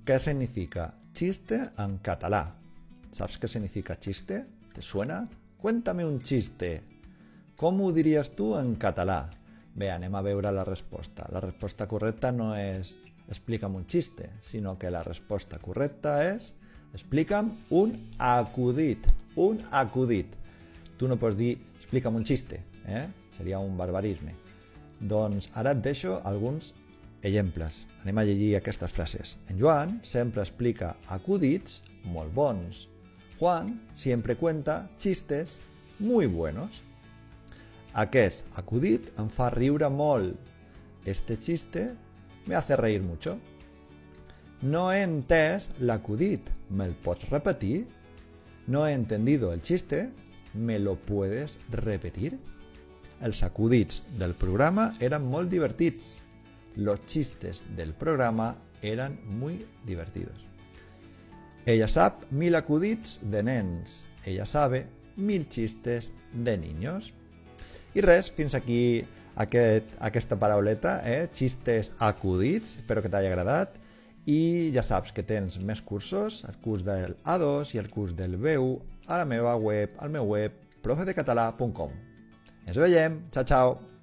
¿Qué significa chiste en català? ¿Sabes qué significa chiste? ¿Te suena? Cuéntame un chiste. Com ho diries tu en català? Bé, anem a veure la resposta. La resposta correcta no és explica'm un xiste, sinó que la resposta correcta és explica'm un acudit. Un acudit. Tu no pots dir explica'm un xiste, seria un barbarisme. Doncs ara et deixo alguns exemples. Anem a llegir aquestes frases. En Joan sempre explica acudits molt bons. Juan siempre cuenta chistes muy buenos. Aquest acudit em fa riure molt. Este chiste me hace reír mucho. No he entès l'acudit. ¿Me el pots repetir? No he entendido el chiste. ¿Me lo puedes repetir? Els acudits del programa eren molt divertits. Los chistes del programa eran muy divertidos. Ella sap 1000 acudits de nens. Ella sabe 1000 chistes de niños. I res, fins aquí aquesta parauleta, xistes acudits, espero que t'hagi agradat. I ja saps que tens més cursos, el curs del A2 i el curs del B1 a la meva web, al meu web, profedecatalà.com. Ens veiem, ciao, ciao!